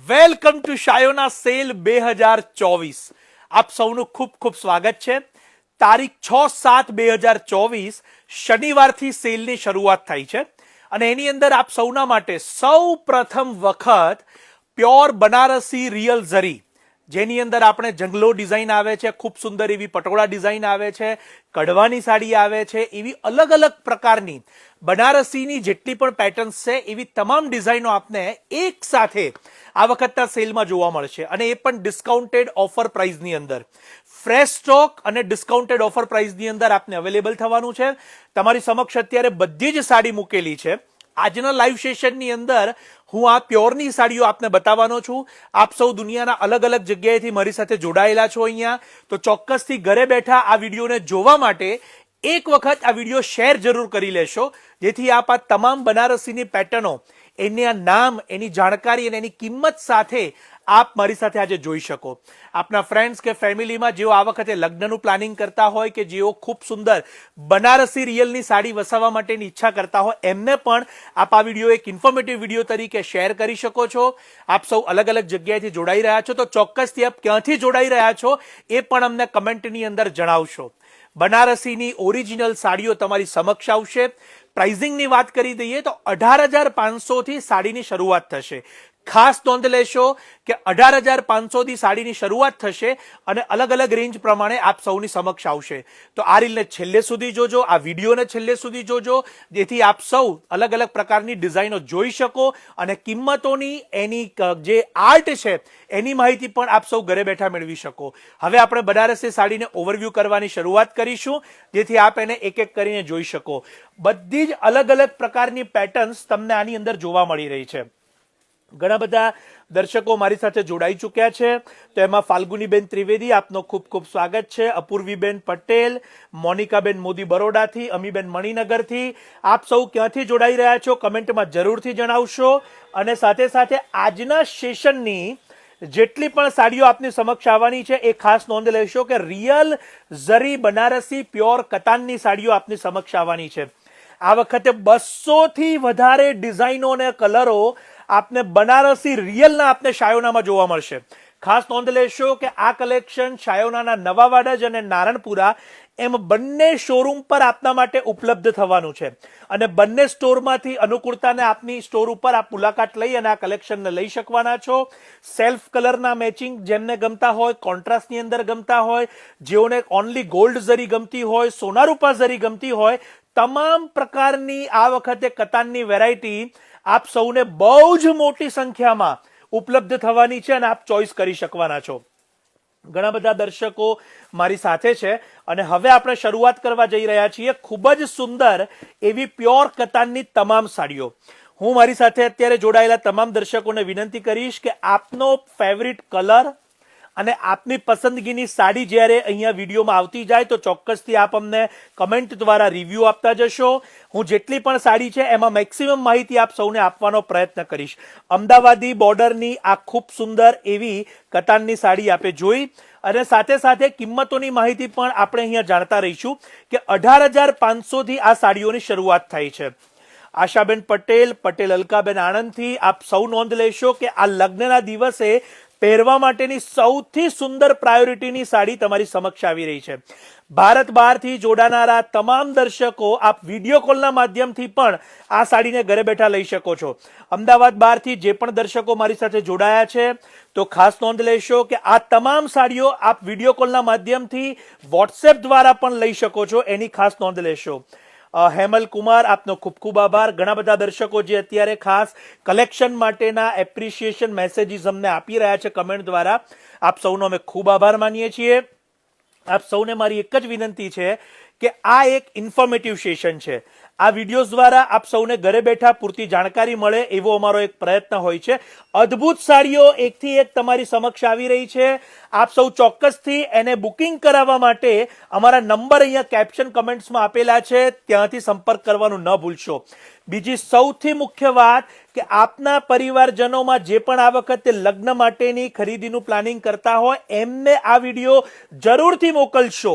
Welcome to Shayona cell 2024. આપ સૌનું ખૂબ ખૂબ સ્વાગત છે. તારીખ 6/7/2024 શનિવારથી સેલની શરૂઆત થઈ છે અને એની અંદર આપ સૌના માટે સૌ પ્રથમ વખત પ્યોર બનારસી રિયલ ઝરી, જેની અંદર આપણે જંગલો ડિઝાઇન આવે છે, ખૂબ સુંદર એવી પટોળા ડિઝાઇન આવે છે, કડવાની સાડી આવે છે, એવી અલગ અલગ પ્રકારની બનારસીની જેટલી પણ પેટર્ન્સ છે એવી તમામ ડિઝાઇનો આપને એક સાથે આ વખતના સેલમાં જોવા મળશે અને એ પણ ડિસ્કાઉન્ટેડ ઓફર પ્રાઇસની અંદર. ફ્રેશ સ્ટોક અને ડિસ્કાઉન્ટેડ ઓફર પ્રાઇસની અંદર આપને અવેલેબલ થવાનું છે. તમારી સમક્ષ અત્યારે બધી જ સાડી મૂકેલી છે. આજના લાઈવ સેશનની અંદર હું આ પ્યોરની સાડીઓ આપને બતાવવાનો છું. આપ સૌ દુનિયાના અલગ અલગ જગ્યાએથી મારી સાથે જોડાયેલા છો અહીંયા, તો ચોક્કસથી ઘરે બેઠા આ વિડીયોને જોવા માટે એક વખત આ વિડીયો શેર જરૂર કરી લેશો, જેથી આપ આ તમામ બનારસીની પેટર્નો, એના નામ, એની જાણકારી અને એની કિંમત સાથે આપ મારી સાથે આજે જોઈ શકો. આપના ફ્રેન્ડ્સ કે ફેમિલીમાં જેઓ આ વખતે લગ્નનું પ્લાનિંગ કરતા હોય કે જેઓ ખૂબ સુંદર બનારસી રિયલની સાડી વસાવવા માટેની ઈચ્છા કરતા હોય, એમને પણ આપ આ વિડીયો એક ઇન્ફોર્મેટિવ વિડીયો તરીકે શેર કરી શકો છો. આપ સૌ અલગ અલગ જગ્યાએથી જોડાઈ રહ્યા છો, તો ચોક્કસથી આપ ક્યાંથી જોડાઈ રહ્યા છો એ પણ અમને કમેન્ટની અંદર જણાવશો. બનારસીની ઓરિજિનલ સાડીઓ તમારી સમક્ષ આવશે. પ્રાઇઝિંગની વાત કરી દઈએ તો 18,500 થી સાડીની શરૂઆત થશે. ખાસ નોંધ લેશો કે 18,500 થી સાડીની શરૂઆત થશે અને અલગ અલગ રેન્જ પ્રમાણે આપ સૌની સમક્ષ આવશે. તો આ રીલને છેલ્લે સુધી જોજો, આ વિડીયોને છેલ્લે સુધી જોજો, જેથી આપ સૌ અલગ અલગ પ્રકારની ડિઝાઇનો જોઈ શકો અને કિંમતોની, એની જે આર્ટ છે એની માહિતી પણ આપ સૌ ઘરે બેઠા મેળવી શકો. હવે આપણે બનારસી સાડીને ઓવરવ્યૂ કરવાની શરૂઆત કરીશું, જેથી આપ એને એક એક કરીને જોઈ શકો. બધી જ અલગ અલગ પ્રકારની પેટર્ન્સ તમને આની અંદર જોવા મળી રહી છે. ઘણા બધા દર્શકો મારી સાથે જોડાઈ ચૂક્યા છે. તો એમાં ફાલ્ગુનીબેન ત્રિવેદી, આપનો ખૂબ ખૂબ સ્વાગત છે. અપૂર્વીબેન પટેલ, મોનિકાબેન મોદી બરોડાથી, અમીબેન મણિનગરથી. આપ સૌ ક્યાંથી જોડાઈ રહ્યા છો કમેન્ટમાં જરૂરથી જણાવશો. અને સાથે સાથે આજના સેશનની જેટલી પણ સાડીઓ આપની સમક્ષ આવવાની છે એ ખાસ નોંધ લેશો કે રિયલ ઝરી બનારસી પ્યોર કતાનની સાડીઓ આપની સમક્ષ આવવાની છે. આ વખતે 200 થી વધારે ડિઝાઇનો અને કલરો આપને બનારસી રિયલના આપને શાયોનામાં જોવા મળશે. ખાસ નોંધ લેશો કે આ કલેક્શન શાયોનાના નવાવાડજ અને નારણપુરા એમ બંને શોરૂમ પર આપના માટે ઉપલબ્ધ થવાનું છે અને બંને સ્ટોરમાંથી અનુકૂળતાને આપની સ્ટોર ઉપર આપ મુલાકાત લઈ અને આ કલેક્શનને લઈ શકવાના છો. સેલ્ફ કલરના મેચિંગ જેમને ગમતા હોય, કોન્ટ્રાસ્ટની અંદર ગમતા હોય, જેઓને ઓનલી ગોલ્ડ ઝરી ગમતી હોય, સોનારૂપા ઝરી ગમતી હોય, તમામ પ્રકારની આ વખતે કતાનની વેરાયટી આપ સૌને બહુ જ મોટી સંખ્યામાં ઉપલબ્ધ થવાની છે અને આપ ચોઈસ કરી શકવાના છો. ઘણા બધા દર્શકો મારી સાથે છે અને હવે આપણે શરૂઆત કરવા જઈ રહ્યા છીએ ખૂબ જ સુંદર એવી પ્યોર કતાનની તમામ સાડીઓ. હું મારી સાથે અત્યારે જોડાયેલા તમામ દર્શકોને વિનંતી કરીશ કે આપનો ફેવરિટ કલર અને આપની પસંદગીની સાડી જ્યારે અહીંયા વિડીયોમાં આવતી જાય તો ચોક્કસથી આપ અમને કમેન્ટ દ્વારા રિવ્યૂ આપતા જશો. હું જેટલી પણ સાડી છે એમાં મેક્સિમમ માહિતી આપ સૌને આપવાનો પ્રયત્ન કરીશ. અમદાવાદી બોર્ડરની આ ખૂબ સુંદર એવી કતાનની સાડી આપે જોઈ અને સાથે સાથે કિંમતોની માહિતી પણ આપણે અહીંયા જાણતા રહીશું કે 18,500 થી આ સાડીઓની શરૂઆત થઈ છે. આશાબેન પટેલ, પટેલ અલકાબેન આણંદથી આપ સૌ નોંધ લેશો કે આ લગ્નના દિવસે પહેરવા માટેની સૌથી સુંદર પ્રાયોરિટીની સાડી તમારી સમક્ષ આવી રહી છે. ભારત બહારથી જોડાનારા તમામ દર્શકો આપ વિડીયો કોલના માધ્યમથી પણ આ સાડીને ઘરે બેઠા લઈ શકો છો. અમદાવાદ બહારથી જે પણ દર્શકો મારી સાથે જોડાયા છે તો ખાસ નોંધ લેશો કે આ તમામ સાડીઓ આપ વિડીયો કોલના માધ્યમથી વોટ્સએપ દ્વારા પણ લઈ શકો છો, એની ખાસ નોંધ લેશો. હેમલ કુમાર, આપનો ખૂબ ખૂબ આભાર. ઘણા બધા દર્શકો જે અત્યારે ખાસ કલેક્શન માટેના એપ્રિશિએશન મેસેજીસ અમને આપી રહ્યા છે કમેન્ટ દ્વારા, આપ સૌનો અમે ખૂબ આભાર માનીએ છીએ. આપ સૌને મારી એક જ વિનંતી છે કે આ એક ઇન્ફોર્મેટિવ સેશન છે. આ વિડીયોઝ દ્વારા આપ સૌને ઘરે બેઠા પૂરતી જાણકારી મળે એવો અમારો એક પ્રયત્ન હોય છે. અદ્ભુત સાડીઓ એકથી એક તમારી સમક્ષ આવી રહી છે. આપ સૌ ચોક્કસથી એને બુકિંગ કરાવવા માટે અમારા નંબર અહીંયા કેપ્શન કમેન્ટ્સમાં આપેલા છે, ત્યાંથી સંપર્ક કરવાનું ન ભૂલશો. બીજી સૌથી મુખ્ય વાત કે આપના પરિવારજનોમાં જે પણ આ વખતે લગ્ન માટેની ખરીદીનું પ્લાનિંગ કરતા હોય એમને આ વિડીયો જરૂરથી મોકલશો.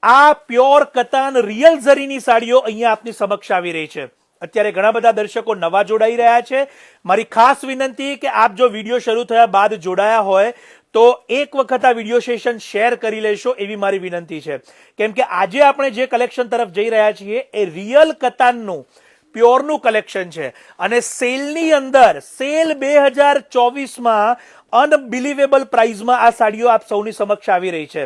આ પ્યોર કતાન રિયલ ઝરીની સાડીઓ અહીંયા આપની સમક્ષ આવી રહી છે. અત્યારે ઘણા બધા દર્શકો નવા જોડાઈ રહ્યા છે. મારી ખાસ વિનંતી કે આપ જો વિડીયો શરૂ થયા બાદ જોડાયા હોય તો એક વખત આ વિડીયો સેશન શેર કરી લેશો એવી મારી વિનંતી છે. કેમ કે આજે આપણે જે કલેક્શન તરફ જઈ રહ્યા છીએ એ રિયલ કતાનનું પ્યોરનું કલેક્શન છે અને સેલની અંદર સેલ 2024માં અનબિલીવેબલ પ્રાઇઝમાં આ સાડીઓ આપ સૌની સમક્ષ આવી રહી છે.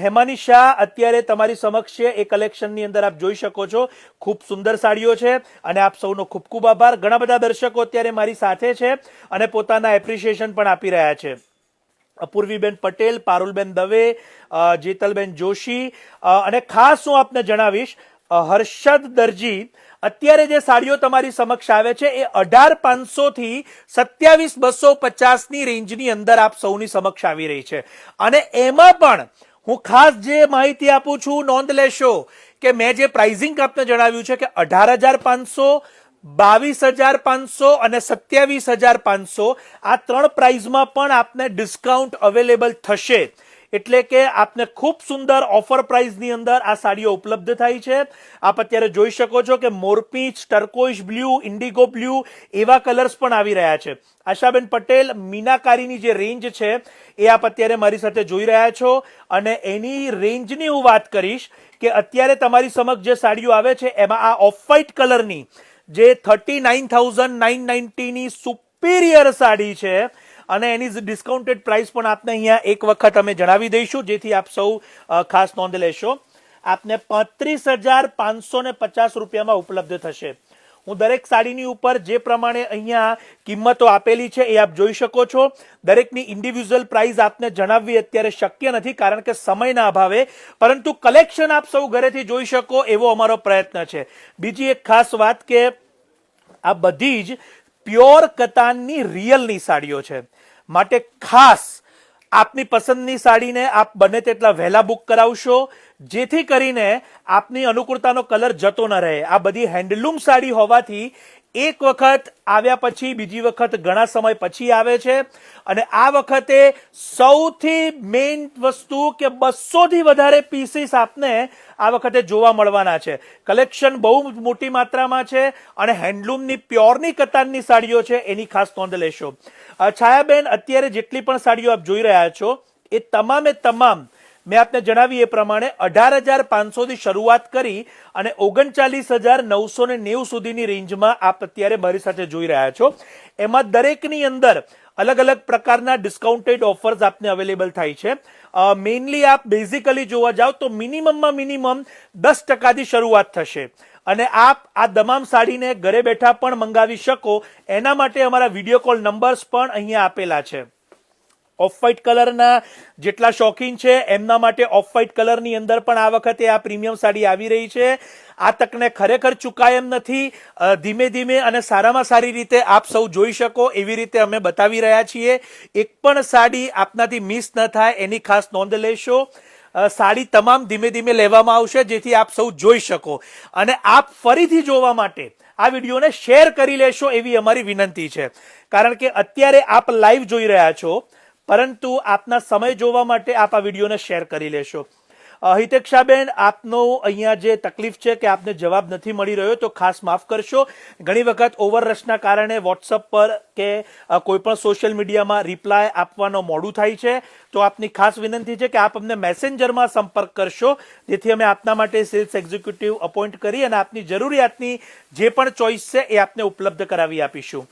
હેમાની શાહ અત્યારે તમારી સમક્ષ છે. એ કલેક્શનની અંદર આપ જોઈ શકો છો ખૂબ સુંદર સાડીઓ છે અને આપ સૌનો ખૂબ ખૂબ આભાર. ઘણા બધા દર્શકો અત્યારે મારી સાથે છે અને પોતાના એપ્રિશિએશન પણ આપી રહ્યા છે. અપૂર્વીબેન પટેલ, પારુલબેન દવે, જેતલબેન જોશી અને ખાસ હું આપને જણાવીશ હર્ષદ દરજી. અત્યારે જે સાડીઓ તમારી સમક્ષ આવે છે એ 18,500 થી 27,250 ની રેન્જની અંદર આપ સૌની સમક્ષ આવી રહી છે અને એમાં પણ હું ખાસ જે માહિતી આપું છું નોંધ લેશો કે મેં જે પ્રાઇઝિંગ આપને જણાવ્યું છે કે 18,500, 22,500 અને 27,500 આ ત્રણ પ્રાઇઝમાં પણ આપને ડિસ્કાઉન્ટ અવેલેબલ થશે. એટલે કે આપને ખૂબ સુંદર ઓફર પ્રાઇઝની અંદર આ સાડીઓ ઉપલબ્ધ થાય છે. આપ અત્યારે જોઈ શકો છો કે મોરપીંચ, ટર્કોઇશ બ્લુ, ઇન્ડિગો બ્લુ એવા કલર્સ પણ આવી રહ્યા છે. આશાબેન પટેલ, મીનાકારીની જે રેન્જ છે એ આપ અત્યારે મારી સાથે જોઈ રહ્યા છો અને એની રેન્જની હું વાત કરીશ કે અત્યારે તમારી સમક્ષ જે સાડીઓ આવે છે એમાં આ ઓફ વ્હાઇટ કલરની જે 39,990 ની સુપીરિયર સાડી છે અને એની ડિસ્કાઉન્ટેડ પ્રાઇસ પણ આપને અહીંયા એક વખત અમે જણાવી દઈશું જેથી આપ સૌ ખાસ નોંધ લેશો. આપને 35,550 રૂપિયામાં ઉપલબ્ધ થશે. હું દરેક સાડીની ઉપર જે પ્રમાણે અહીંયા કિંમતો આપેલી છે એ આપ જોઈ શકો છો. દરેકની ઇન્ડિવિજ્યુઅલ પ્રાઇસ આપને જણાવવી અત્યારે શક્ય નથી કારણ કે સમયના અભાવે, પરંતુ કલેક્શન આપ સૌ ઘરેથી જોઈ શકો એવો અમારો પ્રયત્ન છે. બીજી એક ખાસ વાત કે આ બધી જ પ્યોર કતાનની રિયલની સાડીઓ છે માટે ખાસ આપની પસંદની સાડીને આપ બને તેટલા વહેલા બુક કરાવશો જેથી કરીને આપની અનુકૂળતાનો કલર જતો ન રહે. આ બધી હેન્ડલૂમ સાડી હોવાથી એક વખત આવ્યા પછી બીજી વખત ઘણા સમય પછી આવે છે અને આ વખતે સૌથી મેઇન વસ્તુ કે 200 થી વધારે પીસીસ આપને આ વખતે જોવા મળવાના છે. કલેક્શન બહુ મોટી માત્રામાં છે અને હેન્ડલૂમની પ્યોરની કતાનની સાડીઓ છે એની ખાસ નોંધ લેશો. છાયાબેન, અત્યારે જેટલી પણ સાડીઓ આપ જોઈ રહ્યા છો એ તમામે તમામ મેં આપને જણાવી એ પ્રમાણે 18,500 થી શરૂઆત કરી અને 39,990 સુધીની રેન્જમાં આપ અત્યારે મારી સાથે જોઈ રહ્યા છો. એમાં દરેકની અંદર અલગ અલગ પ્રકારના ડિસ્કાઉન્ટેડ ઓફર્સ આપને અવેલેબલ થાય છે. મેઇનલી આપ બેઝિકલી જોવા જાઓ તો મિનિમમમાં મિનિમમ 10% થી શરૂઆત થશે અને આપ આ તમામ સાડીને ઘરે બેઠા પણ મંગાવી શકો એના માટે અમારા વિડીયો કોલ નંબર્સ પણ અહીંયા આપેલા છે. ઓફ વ્હાઇટ કલરના જેટલા શોખીન છે એમના માટે ઓફ વ્હાઇટ કલરની અંદર પણ આ વખતે આ પ્રીમિયમ સાડી આવી રહી છે. આ તકને ખરેખર ચૂકાય એમ નથી. ધીમે ધીમે અને સારામાં સારી રીતે આપ સૌ જોઈ શકો એવી રીતે અમે બતાવી રહ્યા છીએ. એક પણ સાડી આપનાથી મિસ ન થાય એની ખાસ નોંધ લેશો. સાડી તમામ ધીમે ધીમે લેવામાં આવશે જેથી આપ સૌ જોઈ શકો અને આપ ફરીથી જોવા માટે આ વિડીયોને શેર કરી લેશો એવી અમારી વિનંતી છે. કારણ કે અત્યારે આપ લાઈવ જોઈ રહ્યા છો પરંતુ આપના સમય જોવા માટે આપ આ વિડીયોને શેર કરી લેશો. હિતેક્ષાબેન, આપનો અહીંયા જે તકલીફ છે કે આપને જવાબ નથી મળી રહ્યો તો ખાસ માફ કરશો. ઘણી વખત ઓવરરશના કારણે વોટ્સઅપ પર કે કોઈ પણ સોશિયલ મીડિયામાં રિપ્લાય આપવાનો મોડું થાય છે તો આપની ખાસ વિનંતી છે કે આપ અમને મેસેન્જરમાં સંપર્ક કરશો જેથી અમે આપના માટે સેલ્સ એક્ઝિક્યુટિવ અપોઇન્ટ કરી અને આપની જરૂરિયાતની જે પણ ચોઇસ છે એ આપને ઉપલબ્ધ કરાવી આપીશું.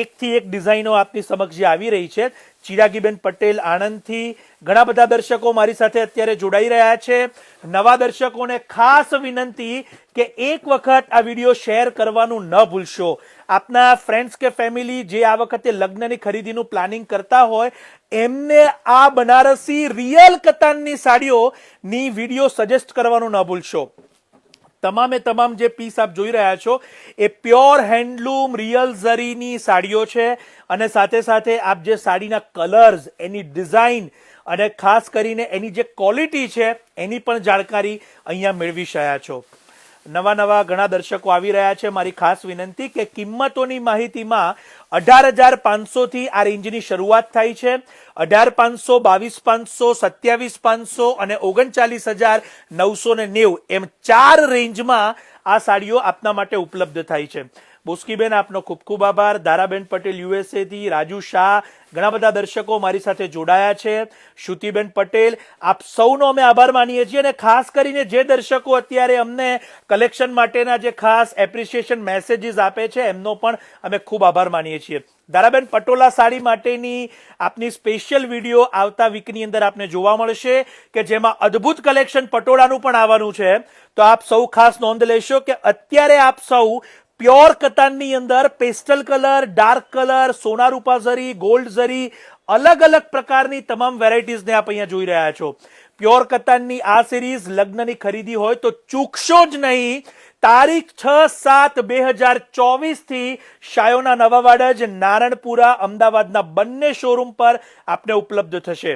એકથી એક ડિઝાઇનો આપની સમક્ષ જે આવી રહી છે. ચિરાગીબેન પટેલ આણંદથી ઘણા બધા દર્શકો મારી સાથે અત્યારે જોડાઈ રહ્યા છે. નવા દર્શકોને ખાસ વિનંતી કે એક વખત આ વિડીયો શેર કરવાનું ન ભૂલશો. આપના ફ્રેન્ડ્સ કે ફેમિલી જે આ વખતે લગ્નની ખરીદીનું પ્લાનિંગ કરતા હોય એમને આ બનારસી રિયલ કતાનની સાડીઓની વિડીયો સજેસ્ટ કરવાનું ન ભૂલશો. તમામે તમામ જે પીસ આપ જોઈ રહ્યા છો એ પ્યોર હેન્ડલૂમ રિયલ ઝરીની સાડીઓ છે અને સાથે સાથે આપ જે સાડીના કલર્સ, એની ડિઝાઇન અને ખાસ કરીને એની જે ક્વોલિટી છે એની પણ જાણકારી અહીંયા મેળવી રહ્યા છો. નવા ઘણા દર્શકો આવી રહ્યા છે. મારી ખાસ વિનંતી કે કિંમતોની માહિતીમાં 18,500 થી આ રેન્જની શરૂઆત થાય છે. 18,500, 22,500, 27,500 અને 39,990 એમ 4 રેન્જમાં આ સાડીઓ આપના માટે ઉપલબ્ધ થાય છે. બોસ્કીબેન આપનો ખૂબ ખૂબ આભાર. દારાબેન પટેલ યુએસએ થી, રાજુ શાહ, ઘણા બધા દર્શકો મારી સાથે જોડાયા છે. શ્રુતિબેન પટેલ, આપ સૌનો અમે આભાર માનીએ છીએ. અને ખાસ કરીને જે દર્શકો અત્યારે અમને કલેક્શન માટેના જે ખાસ એપ્રિસિએશન મેસેજીસ આપે છે એમનો પણ અમે ખૂબ આભાર માનીએ છીએ. દારાબેન, પટોલા સાડી માટેની આપની સ્પેશિયલ વિડીયો આવતા વીકની અંદર આપને જોવા મળશે કે જેમાં અદ્ભુત કલેક્શન પટોળાનું પણ આવવાનું છે. તો આપ સૌ ખાસ નોંધ લેશો કે અત્યારે આપ સૌ પ્યોર કતાનની અંદર પેસ્ટલ કલર, ડાર્ક કલર, સોના રૂપા ઝરી, ગોલ્ડ ઝરી, અલગ અલગ પ્રકારની તમામ વેરાયટીઝને આપ અહીંયા જોઈ રહ્યા છો. પ્યોર કતાનની આ સિરીઝ લગ્નની ખરીદી હોય તો ચૂકશો જ નહીં. તારીખ 6/7/2024 થી શાયોના નવાવાડજ, નારણપુરા, અમદાવાદના બંને શોરૂમ પર આપને ઉપલબ્ધ થશે.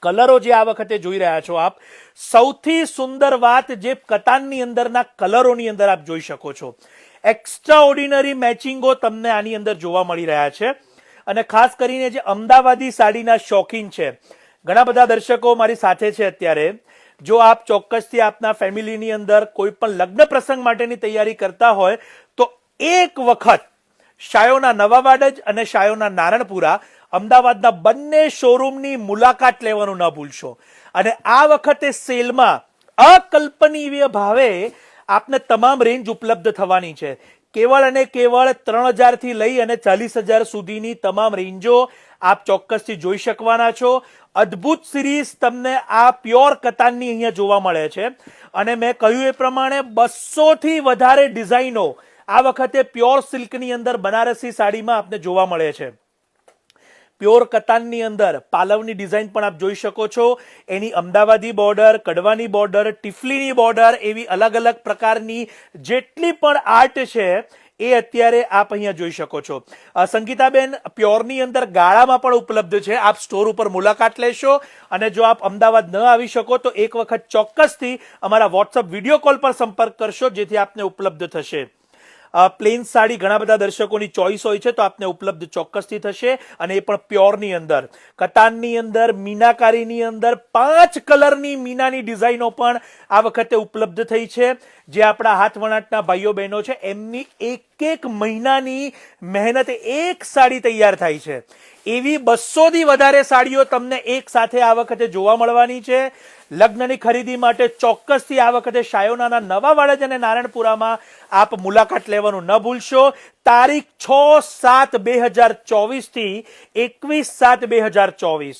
કલરો જે આ વખતે જોઈ રહ્યા છો આપ, સૌથી સુંદર વાત જે કતાનની અંદરના કલરોની અંદર આપ જોઈ શકો છો. એક્સ્ટ્રા ઓર્ડિનરી મેચિંગો તમને આની અંદર જોવા મળી રહ્યા છે. અને ખાસ કરીને જે અમદાવાદી સાડીના શોખીન છે, ઘણા બધા દર્શકો મારી સાથે છે અત્યારે. જો આપ ચોક્કસથી આપના ફેમિલીની અંદર કોઈ પણ લગ્ન પ્રસંગ માટેની તૈયારી કરતા હોય તો એક વખત શાયોના નવાવાડજ અને શાયોના નારણપુરા, અમદાવાદના બંને શોરૂમની મુલાકાત લેવાનું ન ભૂલશો. અને આ વખતે સેલમાં અકલ્પનીય ભાવે આપને તમામ રેન્જ ઉપલબ્ધ થવાની છે. કેવળ અને કેવળ 3000 થી લઈ અને 40,000 સુધીની તમામ રેન્જો આપ ચોક્કસથી જોઈ શકવાના છો. અદ્ભુત સિરીઝ તમને આ પ્યોર કતાનની અહીંયા જોવા મળે છે. અને મેં કહ્યું એ પ્રમાણે 200 થી વધારે ડિઝાઇનો આ વખતે પ્યોર સિલ્કની અંદર બનારસી સાડીમાં આપને જોવા મળે છે. પ્યોર કતાનની અંદર પાલવની ડિઝાઇન પણ આપ જોઈ શકો છો. એની અમદાવાદી બોર્ડર, કડવાની બોર્ડર, ટિફલીની બોર્ડર, એવી અલગ અલગ પ્રકારની જેટલી પણ આર્ટ છે એ અત્યારે આપ અહીંયા જોઈ શકો છો. સંગીતાબેન, પ્યોરની અંદર ગાળામાં પણ ઉપલબ્ધ છે. આપ સ્ટોર ઉપર મુલાકાત લેશો. અને જો આપ અમદાવાદ ન આવી શકો તો એક વખત ચોક્કસથી અમારા વોટ્સઅપ વિડીયો કોલ પર સંપર્ક કરશો, જેથી આપને ઉપલબ્ધ થશે. પ્લેન સાડી ઘણા બધા દર્શકોની ચોઈસ હોય છે, તો આપને ઉપલબ્ધ ચોક્કસથી થશે. અને એ પણ પ્યોરની અંદર, કતાનની અંદર, મીનાકારીની અંદર 5 કલરની મીનાની ડિઝાઇનો પણ આ વખતે ઉપલબ્ધ થઈ છે. જે આપણા હાથ વણાટના ભાઈઓ બહેનો છે એમની એક મહિનાની મહેનત એક સાડી તૈયાર થાય છે. એવી 200 થી વધારે સાડીઓ તમને એક સાથે આ વખતે જોવા મળવાની છે. લગ્નની ખરીદી માટે ચોક્કસથી આ વખતે શાયોનાના નવાવાડજ અને નારણપુરામાં આપ મુલાકાત લેવાનું ન ભૂલશો. તારીખ 6/7/2024 થી 21/7/2024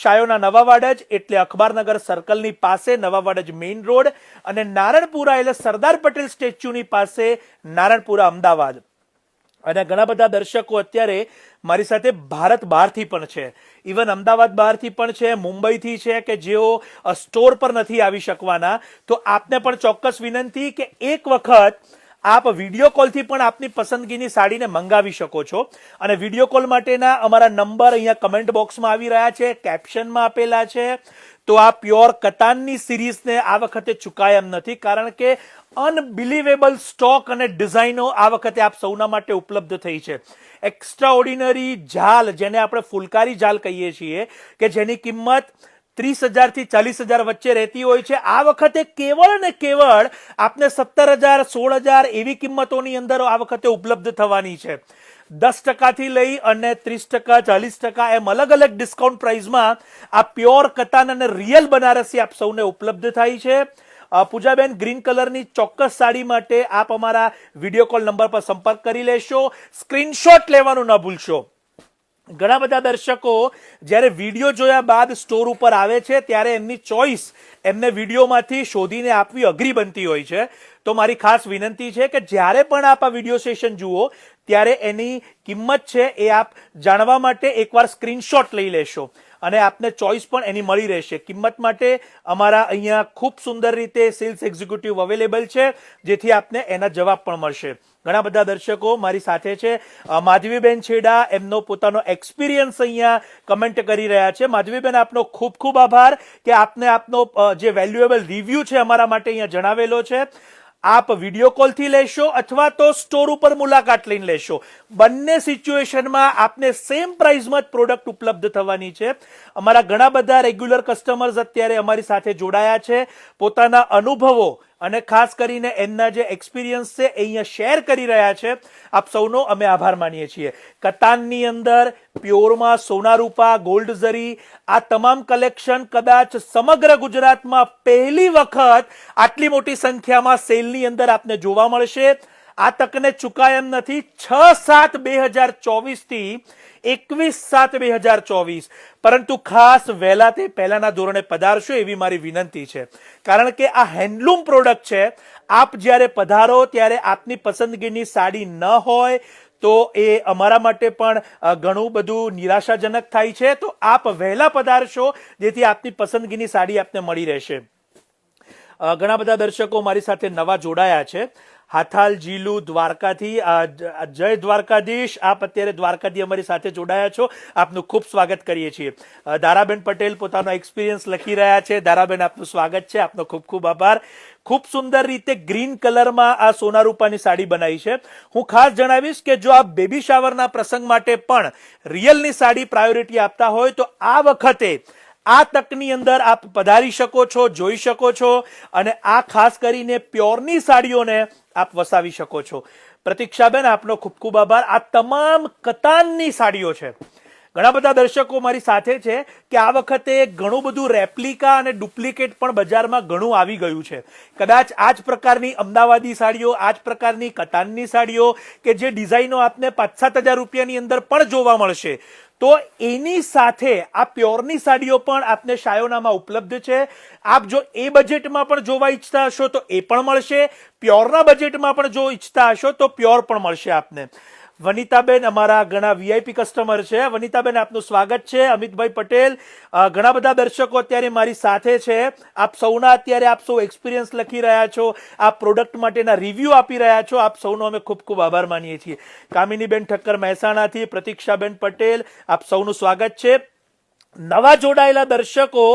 શાયોના નવાવાડજ એટલે અખબારનગર સર્કલની પાસે નવાવાડજ મેઇન રોડ, અને નારણપુરા એટલે સરદાર પટેલ સ્ટેચ્યુની પાસે નારણપુરા, અમદાવાદ. અને ઘણા બધા દર્શકો અત્યારે મારી સાથે ભારત બહારથી પણ છે, ઇવન અમદાવાદ બહારથી પણ છે, મુંબઈથી છે, કે જેઓ સ્ટોર પર નથી આવી શકવાના. તો આપને પણ ચોક્કસ વિનંતી કે એક વખત આપ વિડીયો કોલથી પણ આપની પસંદગીની સાડીને મંગાવી શકો છો. અને વિડીયો કોલ માટેના અમારા નંબર અહીંયા કમેન્ટ બોક્સમાં આવી રહ્યા છે, કેપ્શનમાં આપેલા છે. તો આ પ્યોર કતાનની સિરીઝને આ વખતે ચૂકાય એમ નથી, કારણ કે અનબિલીવેબલ સ્ટોક અને ડિઝાઇનો આ વખતે આપ સૌના માટે ઉપલબ્ધ થઈ છે. એક્સ્ટ્રા ઓર્ડિનરી ઝાલ, જેને આપણે ફુલકારી ઝાલ કહીએ છીએ, કે જેની કિંમત 30,000 થી 40,000 વચ્ચે રહેતી હોય છે, આ વખતે કેવળ ને કેવળ આપને 17,000, 16,000 એવી કિંમતોની અંદર આ વખતે ઉપલબ્ધ થવાની છે. 10% થી લઈ અને 30%, 40% એમ અલગ અલગ ડિસ્કાઉન્ટ પ્રાઇસમાં આ પ્યોર કતાન અને રિયલ બનારસી આપ સૌને ઉપલબ્ધ થાય છે. પૂજાબેન, ગ્રીન કલરની ચોક્કસ સાડી માટે આપ અમારા વિડીયો કોલ નંબર પર સંપર્ક કરી લેશો. સ્ક્રીનશોટ લેવાનું ન ભૂલશો. ઘણા બધા દર્શકો જ્યારે વિડીયો જોયા બાદ સ્ટોર ઉપર આવે છે ત્યારે એમની ચોઈસ એમને વિડીયોમાંથી શોધીને આપવી અઘરી બનતી હોય છે. તો મારી ખાસ વિનંતી છે કે જ્યારે પણ આપ આ વિડીયો સેશન જુઓ ત્યારે એની કિંમત છે એ આપ જાણવા માટે એકવાર સ્ક્રીનશોટ લઈ લેશો, અને આપને ચોઈસ પણ એની મળી રહેશે. કિંમત માટે અમારા અહીંયા ખૂબ સુંદર રીતે સેલ્સ એક્ઝિક્યુટિવ અવેલેબલ છે, જેથી આપને એના જવાબ પણ મળશે. ઘણા બધા દર્શકો મારી સાથે છે. માધવીબેન છેડા એમનો પોતાનો એક્સપિરિયન્સ અહીંયા કમેન્ટ કરી રહ્યા છે. માધવીબેન, આપનો ખૂબ ખૂબ આભાર કે આપને આપનો જે વેલ્યુએબલ રિવ્યુ છે અમારા માટે અહીંયા જણાવેલો છે. આપ વિડીયો કોલથી લેશો અથવા તો સ્ટોર ઉપર મુલાકાત લઈને લેશો. બંને સિચ્યુએશનમાં આપને સેમ પ્રાઇસમાં જ પ્રોડક્ટ ઉપલબ્ધ થવાની છે. અમારા ઘણા બધા રેગ્યુલર કસ્ટમર્સ અત્યારે અમારી સાથે જોડાયા છે. પોતાના અનુભવો અને ખાસ કરીને એમના જે એક્સપિરિયન્સ છે એ અહીંયા શેર કરી રહ્યા છે. આપ સૌનો અમે આભાર માનીએ છીએ. કતાનની અંદર પ્યોરમાં સોનારૂપા, ગોલ્ડ ઝરી, આ તમામ કલેક્શન કદાચ સમગ્ર ગુજરાતમાં પહેલી વખત આટલી મોટી સંખ્યામાં સેલની અંદર આપને જોવા મળશે. આ તકને ચૂકાય એમ નથી. 6/7/2024 થી 21/7/2024, પરંતુ ખાસ વહેલા તે પહેલાના ધોરણે પધારશો એવી મારી વિનંતી છે. કારણ કે આ હેન્ડલૂમ પ્રોડક્ટ છે. આપ જ્યારે પધારો ત્યારે આપની પસંદગીની સાડી ન હોય તો એ અમારા માટે પણ ઘણું બધું નિરાશાજનક થાય છે. તો આપ વહેલા પધારશો જેથી આપની પસંદગીની સાડી આપને મળી રહેશે. ઘણા બધા દર્શકો મારી સાથે નવા જોડાયા છે. હાથાલ જીલુ દ્વારકાથી, જય દ્વારકાધીશ, આપ અત્યારે દ્વારકાથી અમારી સાથે જોડાયા છો. આપનું ખૂબ સ્વાગત કરીએ છીએ. દારાબેન પટેલ પોતાનો એક્સપિરિયન્સ લખી રહ્યા છે. દારાબેન, આપનું સ્વાગત છે. આપનો ખૂબ ખૂબ આભાર. ખૂબ સુંદર રીતે ગ્રીન કલરમાં આ સોનારૂપાની સાડી બનાવી છે. હું ખાસ જણાવીશ કે જો આપ બેબી શાવરના પ્રસંગ માટે પણ રિયલની સાડી પ્રાયોરિટી આપતા હોય તો આ વખતે આ તકની અંદર આપ પધારી શકો છો, જોઈ શકો છો, અને આ ખાસ કરીને પ્યોરની સાડીઓને આપ વસાવી શકો છો. પ્રતીક્ષાબેન, આપનો ખૂબ ખૂબ આભાર. આ તમામ કતાનની સાડીઓ છે. ઘણા બધા દર્શકો મારી સાથે છે કે આ વખતે ઘણું બધું રેપ્લિકા અને ડુપ્લિકેટ પણ બજારમાં ઘણું આવી ગયું છે. કદાચ આ જ પ્રકારની અમદાવાદી સાડીઓ, આ જ પ્રકારની કતાનની સાડીઓ કે જે ડિઝાઇનો આપને 5-7 હજાર રૂપિયાની અંદર પણ જોવા મળશે, તો એની સાથે આ પ્યોરની સાડીઓ પણ આપને શાયોનામાં ઉપલબ્ધ છે. આપ જો એ બજેટમાં પણ જોવા ઈચ્છતા હશો તો એ પણ મળશે. પ્યોરના બજેટમાં પણ જો ઈચ્છતા હશો તો પ્યોર પણ મળશે આપને. વનિતાબેન અમારા ઘણા વીઆઈપી કસ્ટમર છે. વનિતાબેન, આપનું સ્વાગત છે. અમિતભાઈ પટેલ, ઘણા બધા દર્શકો અત્યારે મારી સાથે છે. આપ સૌના અત્યારે આપ સૌ એક્સપિરિયન્સ લખી રહ્યા છો, આ પ્રોડક્ટ માટેના રિવ્યૂ આપી રહ્યા છો. આપ સૌનો અમે ખૂબ ખૂબ આભાર માનીએ છીએ. કામિનીબેન ઠક્કર મહેસાણાથી, પ્રતીક્ષાબેન પટેલ, આપ સૌનું સ્વાગત છે. નવા જોડાયેલા દર્શકો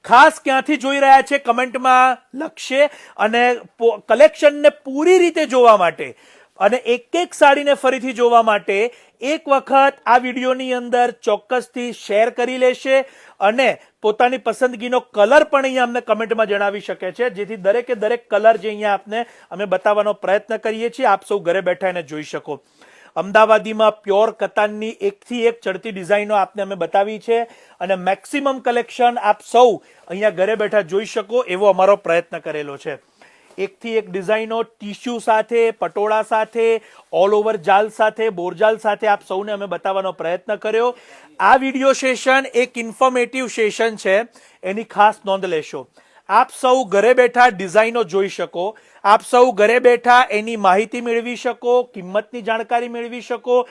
ખાસ ક્યાંથી જોઈ રહ્યા છે કમેન્ટમાં લખશે, અને કલેક્શનને પૂરી રીતે જોવા માટે અને એક એક સાડીને ફરીથી જોવા માટે એક વખત આ વિડીયોની અંદર ચોક્કસથી શેર કરી લેશે અને પોતાની પસંદગીનો કલર પણ અહીંયા અમને કમેન્ટમાં જણાવી શકે છે, જેથી દરેકે દરેક કલર જે અહીંયા આપને અમે બતાવવાનો પ્રયત્ન કરીએ છીએ આપ સૌ ઘરે બેઠા એને જોઈ શકો. અમદાવાદીમાં પ્યોર કતાનની એકથી એક ચડતી ડિઝાઇનો આપને અમે બતાવી છે અને મેક્સિમમ કલેક્શન આપ સૌ અહીંયા ઘરે બેઠા જોઈ શકો એવો અમારો પ્રયત્ન કરેલો છે. એકથી એક ડિઝાઇનો ટીશ્યુ સાથે, પટોળા સાથે, ઓલ ઓવર જાલ સાથે, બોરજાલ સાથે આપ સૌને અમે બતાવવાનો પ્રયત્ન કર્યો. આ વિડીયો સેશન એક ઇન્ફોર્મેટિવ સેશન છે, એની ખાસ નોંધ લેશો. આપ સૌ ઘરે બેઠા ડિઝાઇનો જોઈ શકો, આપ સૌ ઘરે બેઠા એની માહિતી મેળવી શકો, કિંમતની જાણકારી મેળવી શકો,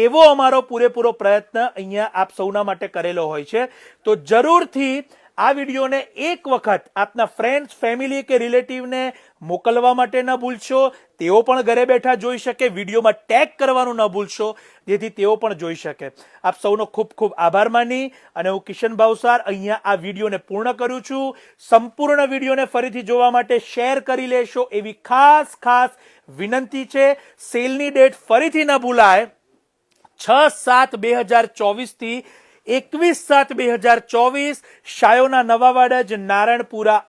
એવો અમારો પૂરેપૂરો પ્રયત્ન અહીંયા આપ સૌના માટે કરેલો હોય છે. તો જરૂરથી આ વિડીયોને એક વખત આપના ફ્રેન્ડ્સ, ફેમિલી કે રિલેટિવને મોકલવા માટે ન ભૂલશો. તેઓ પણ ઘરે બેઠા જોઈ શકે. વિડીયોમાં ટેગ કરવાનું ન ભૂલશો જેથી તેઓ પણ જોઈ શકે. આપ સૌનો ખૂબ ખૂબ આભાર માની અને હું કિશન ભાવસાર અહીંયા આ વિડીયોને પૂર્ણ કરું છું. સંપૂર્ણ વિડીયોને ફરીથી જોવા માટે શેર કરી લેશો એવી ખાસ ખાસ વિનંતી છે. સેલની ડેટ ફરીથી ન ભૂલાય, 6/7/2024 થી 21/7/2024, શાયોના નવાવાડા જ નારણપુરા